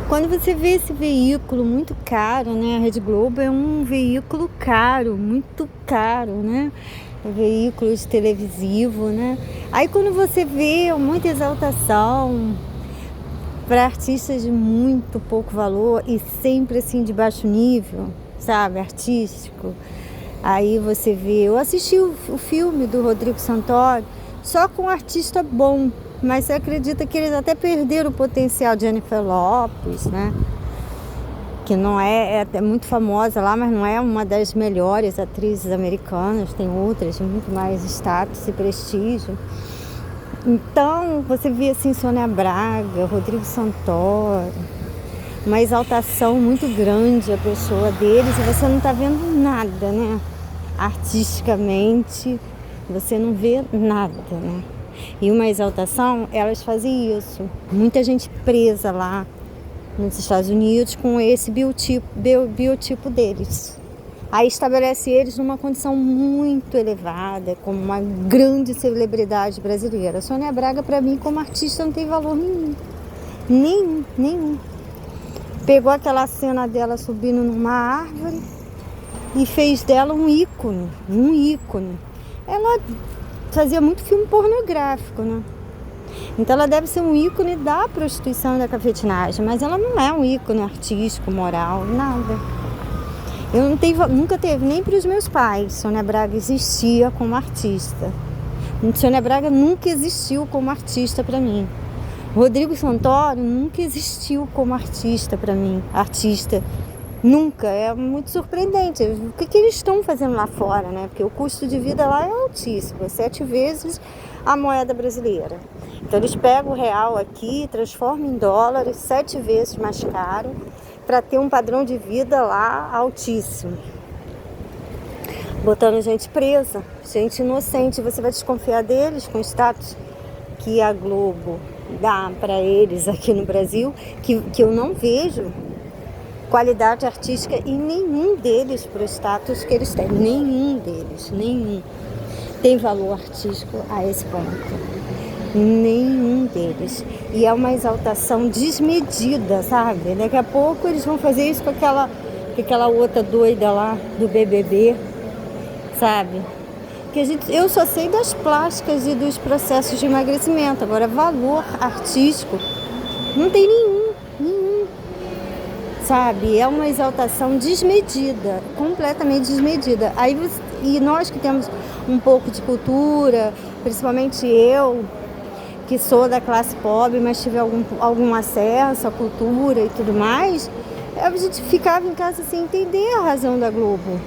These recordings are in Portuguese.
Quando você vê esse veículo muito caro, né? A Rede Globo é um veículo caro, muito caro, né? Um veículo de televisivo, né? Aí quando você vê muita exaltação para artistas de muito pouco valor e sempre assim de baixo nível, sabe? Artístico. Aí você vê... Eu assisti o filme do Rodrigo Santoro só com um artista bom, mas você acredita que eles até perderam o potencial de Jennifer Lopez, né? Que não é muito famosa lá, mas não é uma das melhores atrizes americanas, tem outras de muito mais status e prestígio. Então, você vê assim Sônia Braga, Rodrigo Santoro, uma exaltação muito grande a pessoa deles, e você não está vendo nada, né? Artisticamente, você não vê nada, né? E uma exaltação, elas fazem isso. Muita gente presa lá nos Estados Unidos com esse biotipo deles. Aí estabelece eles numa condição muito elevada, como uma grande celebridade brasileira. A Sônia Braga, para mim, como artista, não tem valor nenhum. Nenhum. Pegou aquela cena dela subindo numa árvore e fez dela um ícone. Ela fazia muito filme pornográfico, né? Então ela deve ser um ícone da prostituição e da cafetinagem, mas ela não é um ícone artístico, moral, nada. Nunca teve, nem para os meus pais, Sônia Braga existia como artista. Sônia Braga nunca existiu como artista para mim. Rodrigo Santoro nunca existiu como artista para mim. Artista, nunca. É muito surpreendente. O que eles estão fazendo lá fora, né? Porque o custo de vida lá é altíssimo, 7 vezes a moeda brasileira. Então eles pegam o real aqui, transformam em dólares, 7 vezes mais caro, para ter um padrão de vida lá altíssimo. Botando gente presa, gente inocente. Você vai desconfiar deles com o status que a Globo dá para eles aqui no Brasil, que eu não vejo qualidade artística em nenhum deles para o status que eles têm. Nenhum deles tem valor artístico a esse ponto. Nenhum deles. E é uma exaltação desmedida, sabe? Daqui a pouco eles vão fazer isso com aquela outra doida lá do BBB, sabe? Que eu só sei das plásticas e dos processos de emagrecimento. Agora, valor artístico não tem nenhum, sabe? É uma exaltação desmedida, completamente desmedida. E nós que temos um pouco de cultura, principalmente eu, que sou da classe pobre, mas tive algum acesso à cultura e tudo mais, a gente ficava em casa sem entender a razão da Globo.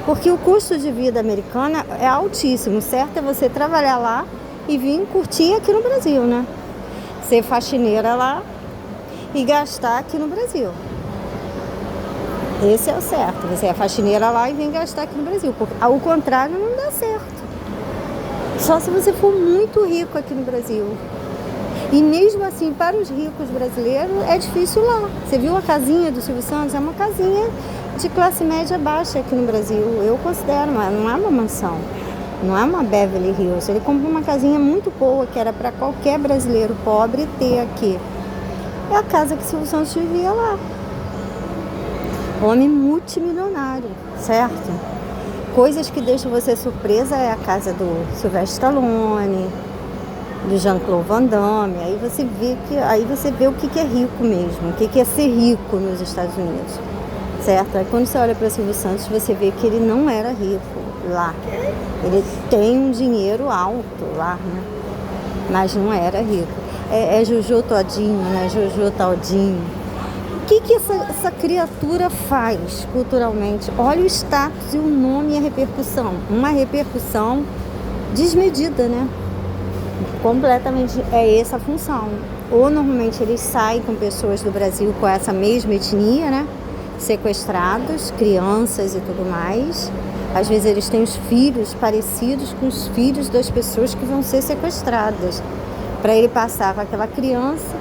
Porque o custo de vida americana é altíssimo. Certo é você trabalhar lá e vir curtir aqui no Brasil, né? Ser faxineira lá e gastar aqui no Brasil. Esse é o certo. Você é faxineira lá e vem gastar aqui no Brasil. Porque ao contrário não dá certo. Só se você for muito rico aqui no Brasil. E mesmo assim, para os ricos brasileiros, é difícil lá. Você viu a casinha do Silvio Santos? É uma casinha de classe média baixa aqui no Brasil. Eu considero, mas não é uma mansão. Não é uma Beverly Hills. Ele comprou uma casinha muito boa, que era para qualquer brasileiro pobre ter aqui. É a casa que o Silvio Santos vivia lá. Homem multimilionário, certo? Coisas que deixam você surpresa é a casa do Sylvester Stallone, do Jean-Claude Van Damme. Aí você vê o que é rico mesmo, o que é ser rico nos Estados Unidos, certo? Aí quando você olha para Silvio Santos, você vê que ele não era rico lá. Ele tem um dinheiro alto lá, né? Mas não era rico. É Jojo Todinho, né? Jojo Todinho. O que essa criatura faz culturalmente? Olha o status e o nome e a repercussão. Uma repercussão desmedida, né? Completamente é essa a função. Ou normalmente eles saem com pessoas do Brasil com essa mesma etnia, né? Sequestrados, crianças e tudo mais. Às vezes eles têm os filhos parecidos com os filhos das pessoas que vão ser sequestradas. Para ele passar com aquela criança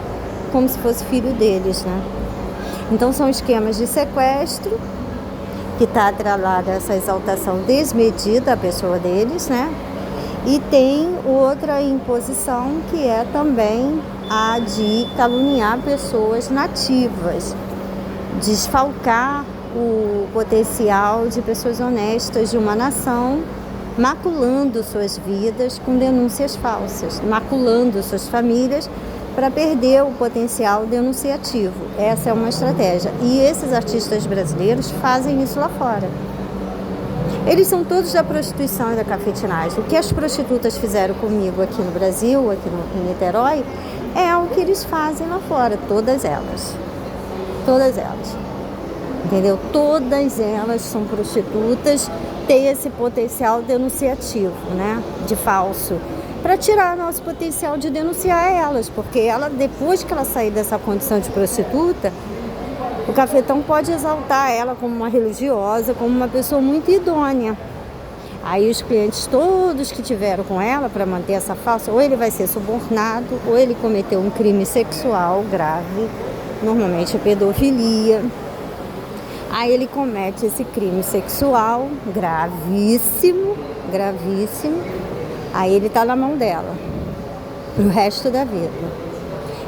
como se fosse filho deles, né? Então são esquemas de sequestro, que está atrelado a essa exaltação desmedida à pessoa deles, né? E tem outra imposição que é também a de caluniar pessoas nativas, desfalcar o potencial de pessoas honestas de uma nação, maculando suas vidas com denúncias falsas, maculando suas famílias para perder o potencial denunciativo. Essa é uma estratégia. E esses artistas brasileiros fazem isso lá fora. Eles são todos da prostituição e da cafetinagem. O que as prostitutas fizeram comigo aqui no Brasil, aqui em Niterói, é o que eles fazem lá fora, todas elas. Todas elas. Entendeu? Todas elas são prostitutas, têm esse potencial denunciativo, né? De falso. Para tirar nosso potencial de denunciar elas, porque ela, depois que ela sair dessa condição de prostituta, o cafetão pode exaltar ela como uma religiosa, como uma pessoa muito idônea. Aí os clientes todos que tiveram com ela para manter essa falsa, ou ele vai ser subornado, ou ele cometeu um crime sexual grave, normalmente pedofilia. Aí ele comete esse crime sexual gravíssimo, gravíssimo. Aí ele tá na mão dela pro resto da vida,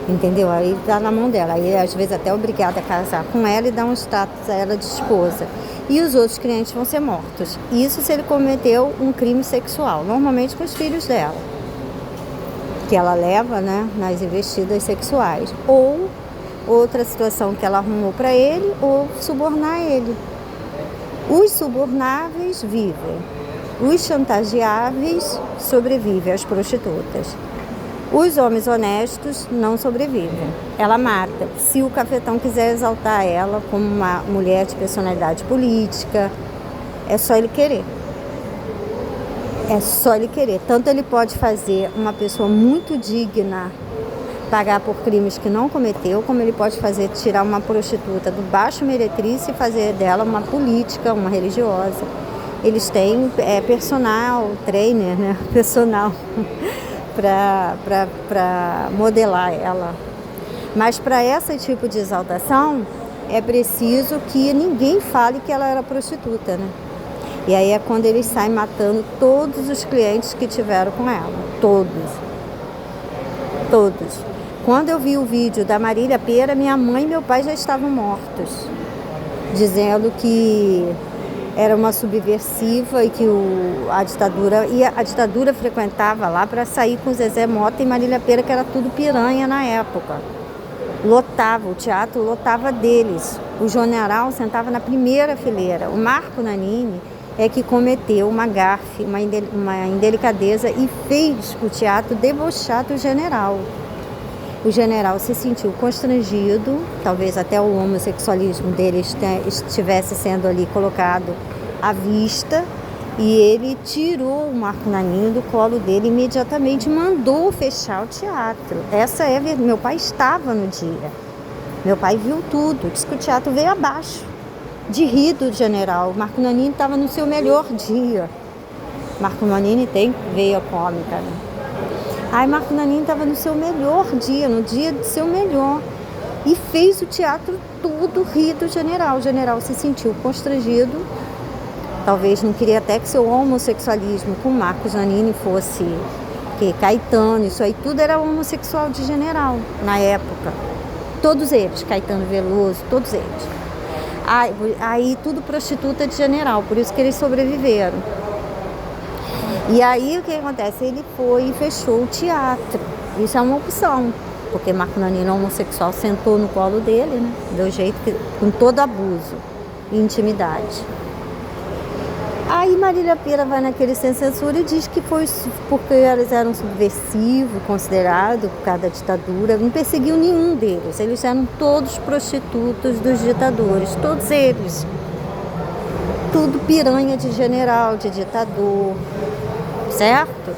entendeu? Aí tá na mão dela, aí às vezes até é obrigada a casar com ela e dar um status a ela de esposa. E os outros clientes vão ser mortos. Isso se ele cometeu um crime sexual, normalmente com os filhos dela, que ela leva, né, nas investidas sexuais. Ou outra situação que ela arrumou para ele, ou subornar ele. Os subornáveis vivem. Os chantageáveis sobrevivem às prostitutas. Os homens honestos não sobrevivem. Ela mata. Se o cafetão quiser exaltar ela como uma mulher de personalidade política, é só ele querer. É só ele querer. Tanto ele pode fazer uma pessoa muito digna pagar por crimes que não cometeu, como ele pode fazer tirar uma prostituta do baixo meretriz e fazer dela uma política, uma religiosa. Eles têm personal, trainer, né? Personal para modelar ela. Mas para esse tipo de exaltação, é preciso que ninguém fale que ela era prostituta, né? E aí é quando eles saem matando todos os clientes que tiveram com ela. Todos. Todos. Quando eu vi o vídeo da Marília Pêra, minha mãe e meu pai já estavam mortos, dizendo que era uma subversiva e que a ditadura frequentava lá para sair com Zezé Mota e Marília Pêra, que era tudo piranha na época. Lotava, o teatro lotava deles. O general sentava na primeira fileira. O Marco Nanini é que cometeu uma gafe, uma indelicadeza e fez o teatro debochar do general. O general se sentiu constrangido, talvez até o homossexualismo dele estivesse sendo ali colocado à vista, e ele tirou o Marco Nanini do colo dele imediatamente, mandou fechar o teatro. Meu pai estava no dia, meu pai viu tudo, disse que o teatro veio abaixo, de rir do general. O Marco Nanini estava no seu melhor dia. Marco Nanini tem veia cômica, né? Aí Marco Nanini estava no seu melhor dia, no dia do seu melhor, e fez o teatro todo rir do general. O general se sentiu constrangido, talvez não queria até que seu homossexualismo com Marcos Nanini fosse que Caetano, isso aí tudo era homossexual de general na época. Todos eles, Caetano Veloso, todos eles. Aí tudo prostituta de general, por isso que eles sobreviveram. E aí o que acontece? Ele foi e fechou o teatro. Isso é uma opção, porque Marco Nanini, homossexual, sentou no colo dele, né? Deu jeito, com todo abuso e intimidade. Aí Marília Pêra vai naquele sem censura e diz que foi porque eles eram subversivos, considerados por causa da ditadura. Não perseguiu nenhum deles. Eles eram todos prostitutos dos ditadores, todos eles. Tudo piranha de general, de ditador. Certo?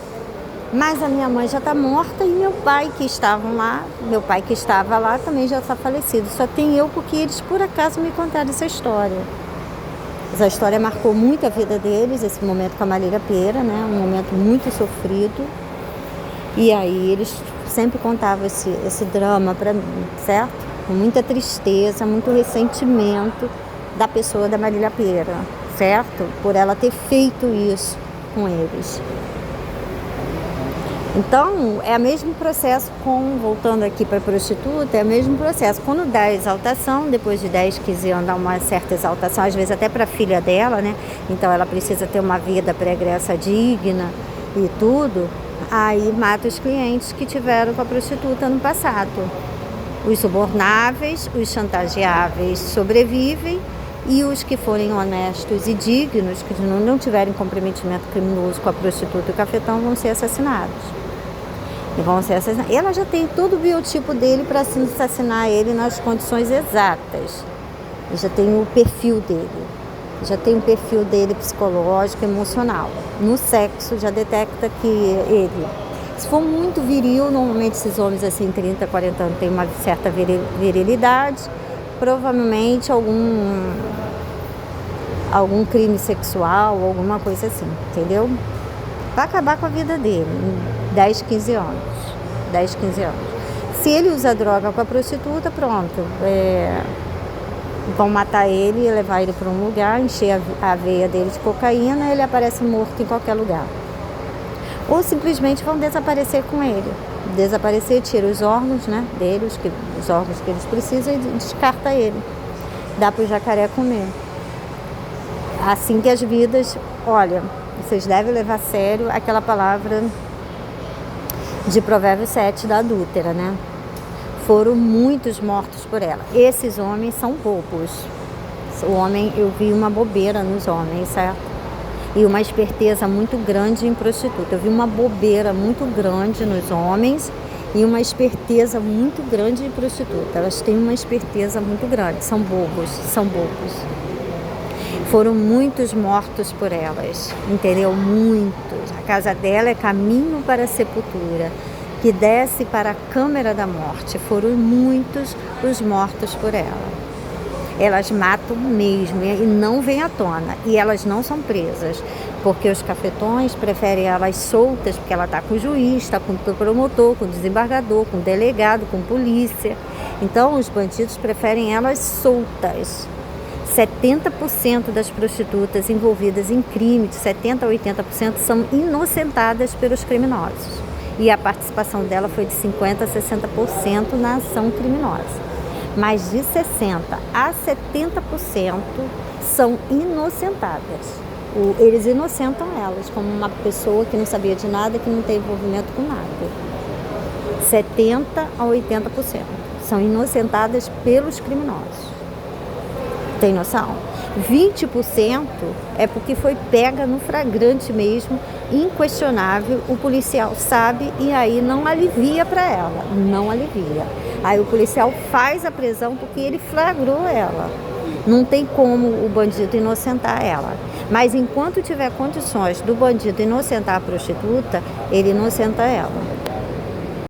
Mas a minha mãe já está morta e meu pai que estava lá também já está falecido. Só tem eu porque eles por acaso me contaram essa história. Essa história marcou muito a vida deles, esse momento com a Marília Pêra, né? Um momento muito sofrido. E aí eles sempre contavam esse drama para mim, certo? Com muita tristeza, muito ressentimento da pessoa da Marília Pêra, certo? Por ela ter feito isso com eles. Então, é o mesmo processo voltando aqui para a prostituta, é o mesmo processo. Quando dá a exaltação, depois de 10, 15 anos, dá uma certa exaltação, às vezes até para a filha dela, né? Então, ela precisa ter uma vida pregressa digna e tudo. Aí, mata os clientes que tiveram com a prostituta no passado. Os subornáveis, os chantageáveis sobrevivem e os que forem honestos e dignos, que não tiverem comprometimento criminoso com a prostituta e o cafetão, vão ser assassinados. Ela já tem todo o biotipo dele para assassinar ele nas condições exatas. Já tem o perfil dele. Já tem o perfil dele psicológico, emocional. No sexo já detecta que ele, se for muito viril, normalmente esses homens assim, 30, 40 anos, têm uma certa virilidade, provavelmente algum crime sexual, alguma coisa assim, entendeu? Vai acabar com a vida dele em 10, 15 anos. 10, 15 anos. Se ele usa droga com a prostituta, pronto. Vão matar ele e levar ele para um lugar, encher a veia dele de cocaína e ele aparece morto em qualquer lugar. Ou simplesmente vão desaparecer com ele. Desaparecer, tira os órgãos, né, dele, os órgãos que eles precisam e descarta ele. Dá para o jacaré comer. Assim que as vidas, olha, vocês devem levar a sério aquela palavra de Provérbios 7 da adúltera, né? Foram muitos mortos por ela. Esses homens são bobos. O homem, eu vi uma bobeira nos homens, certo? E uma esperteza muito grande em prostituta. Eu vi uma bobeira muito grande nos homens e uma esperteza muito grande em prostituta. Elas têm uma esperteza muito grande, são bobos, são bobos. Foram muitos mortos por elas, entendeu? Muitos. A casa dela é caminho para a sepultura, que desce para a câmara da morte. Foram muitos os mortos por ela. Elas matam mesmo e não vêm à tona. E elas não são presas, porque os cafetões preferem elas soltas, porque ela está com o juiz, está com o promotor, com o desembargador, com o delegado, com a polícia. Então, os bandidos preferem elas soltas. 70% das prostitutas envolvidas em crime, de 70% a 80%, são inocentadas pelos criminosos. E a participação dela foi de 50% a 60% na ação criminosa. Mas de 60% a 70% são inocentadas. Eles inocentam elas, como uma pessoa que não sabia de nada, que não tem envolvimento com nada. 70% a 80% são inocentadas pelos criminosos. Tem noção? 20% é porque foi pega no flagrante mesmo, inquestionável, o policial sabe e aí não alivia para ela, não alivia. Aí o policial faz a prisão porque ele flagrou ela. Não tem como o bandido inocentar ela. Mas enquanto tiver condições do bandido inocentar a prostituta, ele inocenta ela.